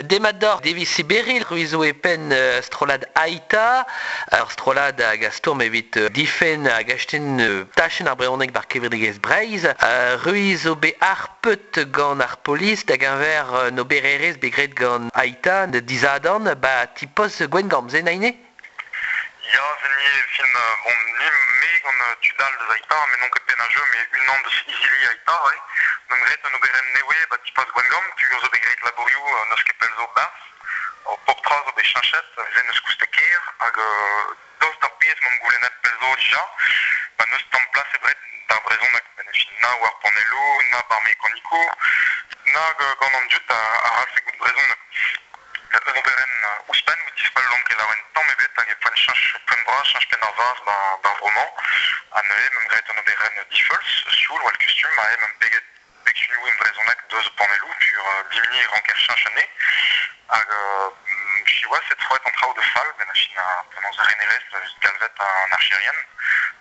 Demador Davis Siberi, Ruizo e pen strolad Aita, strolad hag a storm evit difen hag achten tachen ar breonek bar kevredegez Breiz, Ruizo be ar peut gant ar polis hag anver no bererez begret gant Aita de dizadon, ba ti pos gwen gant, naine? Ja, zenni fin bon ni me gant tudal de Aita, mais non ket pen a jeu, mais un an de izili Aita, ouais. Donc gret no beren newe, ba ti pos gwen gant, tu zo begret laborioù neus kepel zo bas, o portra zo be chanchet, zen eus koustekir, hag daoust ar piez mom goulenet pel zo dija, ba neus tamm plas e bret d'ar brezonek, benefin na war panello, na bar mekaniko, na gant an dut a ral se gout brezonek. No beren ouspen, ou dispal lank e laouen tamm ebet, hag e poen pen bra, chanch pen ar vaz bar vroman, a neue mem gret no beren difeuls, sioul, wal kustum, a mem peget pektunou em brezonek deus panello, pur dimini ranker chanch ane, hag chiwa set froet an traoù de fall, ben a fin a penons renerez galvet an archerien,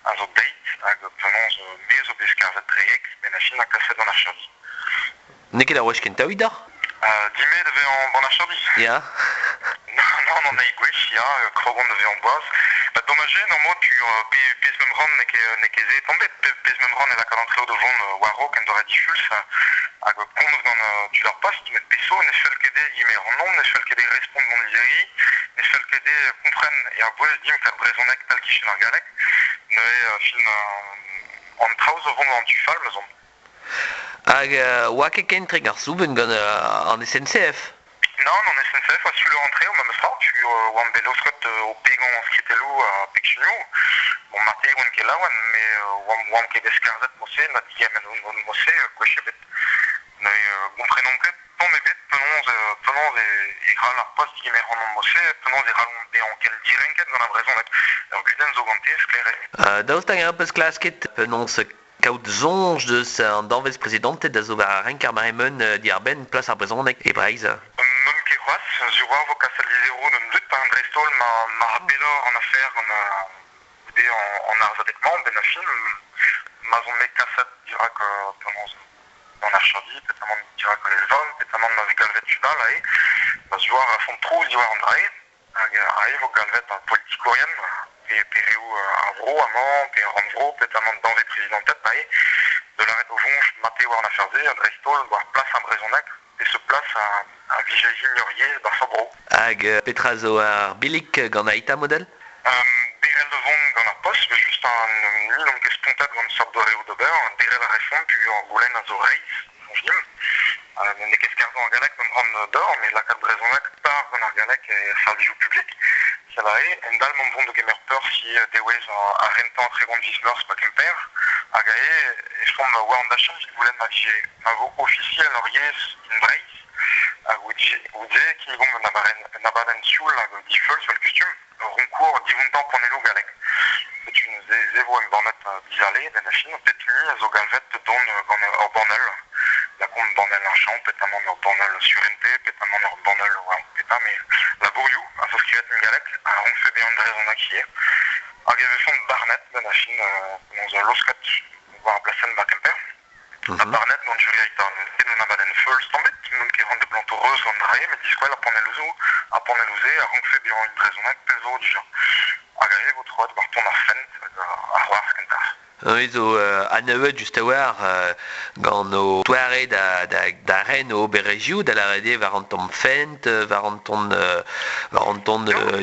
a zo deit, hag penons me zo bez karvet treek, ben a fin a kaset an archerdi. Neket a wech kentaouid ar? Dime de vez en ban archerdi. Ya. Non, on a gwech, ya, krogon de vez en boaz. Dommage, normalement, pez mem ran neke ze tombet, pez mem ran e la kalantreo de vont waro ken dora difuls, hag konv gant tu leur post, met peso, ne fel kede yimer an nom, ne fel kede respond gant lizeri, ne fel kede kompren e ar boaz dim kar brezonek tal kichen ar galek, ne fin an traoù zo vont gant tu fal, me zon. Hag oa ket kentreg ar souben gant an SNCF? Non, non SNCF, a su le rentrée, ma mestra, tu oan belosret o pegan an skritelo a pektunou, bon marte oan ket laouen, mais oan ket eskarzet mosse, na digem en mosse, gwechebet. Ne gomprenon ket, ton ebet, penons e ral ar post digemer an mosse, penons e ral be an ken direnket gant a brezonek, ur guden zo gantez, klere. Daoust hag ar peus klasket penons kaout zonj deus an danvez prezidentet da zo war renk ar maremen di ar ben plas ar brezonek e Breiz. Mem ket c'hoaz, sur war vo kasal lizero n'eum dut pa an drestol ma rappelor an afer an ar zadekman, ben a fin, ma zon me kasat dirak penons an archerdi, petamant dirak an elvan, petamant ma ve galvet tudal ae, ba sur war a font trouz diwar an drae, hag ae vo galvet ar politikourien, pe reo ar vro amañ, pe an vro, petamant danve prezidentet ae, de l'arret o vonj mate war an aferze, a drestol war plas ar brezonek, e se plas a vijezi muriez bar sabro. Hag petra zo ar bilik gant Aita model? Derel de vont gant ar post, mais just ni n'om ket spontat gant sort de reo d'ober, derel a refont, pu ar goulen a zo reiz, fonjim. Ne ket skarzon ar galek mem ran d'or, mais lakat brezonek par gant ar galek e servijou publik. Sela en dal mom vont de gemer peur si dewez a rentan tre gant vismeurs pa kemper, hag e chom war an da chom si goulen ma vije. Ma vo officiel ar yez in Breiz, hag oude ki gomp na baden sioul hag difeul sur le kustum, ronkour divontan panello galek. C'est une zevo en bornet bizarre, den a fin, petuni a zo galvet don gant ur bornel. La compte bornel ar champ, petamant ur bornel surente, petamant ur bornel war peta, mais laborioù, a so skrivet un galek, a ronfe be an drezonak hier. Hag e vefont barnet, den a fin, penons losket war blasen ba kemper. A barnet gant juri Aita, et non abaden feul stambet, non ket ran de blantoreuz gant drae, met diskwel a panellouze, a ronfe be an drezonak pel zo dija. Hag ae vo troet bar ton ar fent, ar c'hoar kentar. Zo aneuet just a war gant no toare da ren o berregioù da la rede war an tom fent, war an ton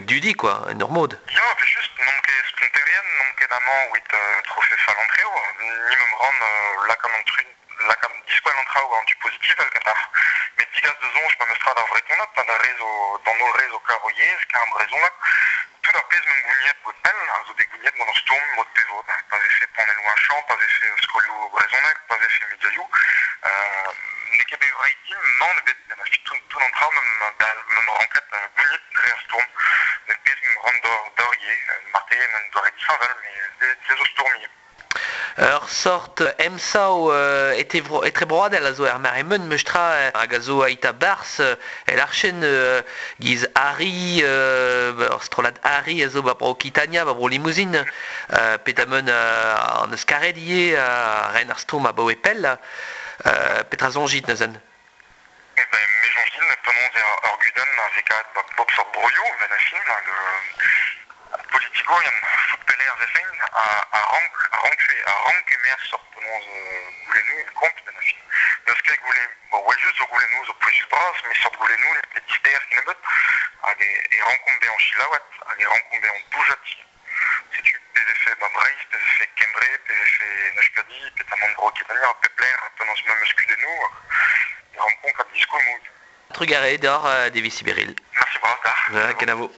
dudi, quoi, en ur mod. Ja, pe just, non ket sponterien, non ket amañ oit trofe falantreo, ni mem ran lakam diskwel an traoù an du positif el kentar. Met digaz de zonj ma mestra d'ar vretonat, pa da rezo, dan nol rezo karo yez, kar an brezonak, tout ar pez mem gouniet bot pel, a zo de gouniet gant ur storm mot pezot. Pa ve fe panello an champ, pa ve fe skolio brezonek, pa ve fe mediaioù. Ne ket be reitim, man ebet, ben a fi tout an traoù mem ranket gouniet dre ar storm. Ne pez mem ran d'or ye, marte men doare disanvel, mais ze zo stormiye. Ur sort emsao etre broadel a zo er maremen meustra hag a zo Aita bars el archen giz Ari, ur strolad Ari a zo ba bro Kitania, ba bro limousine, petamen an eus karet ie a ren ar stom a bo e pel, petra zonjit neuzen. Me zonjit penons ur guden avec Bob sort broio, ben a fin, politico, yan footballer zefen, a rank emer sort penons goulenou, compte, ben a fin. Neus ket goulenou, just zo goulenou, zo pouezus bras, mais sort goulenou, les tister qui nebet, hag e rankombe an chilawat, hag e rankombe an boujat. C'est-tu PVF Breiz, PVF Kembre, PVF Nashkadi, Petamant Broketania, Pepler, pendant ce même scu de nous, et rencontre à disco mou. Trugaré d'or des Vicibéril. Merci, bravo, tard. Canavo.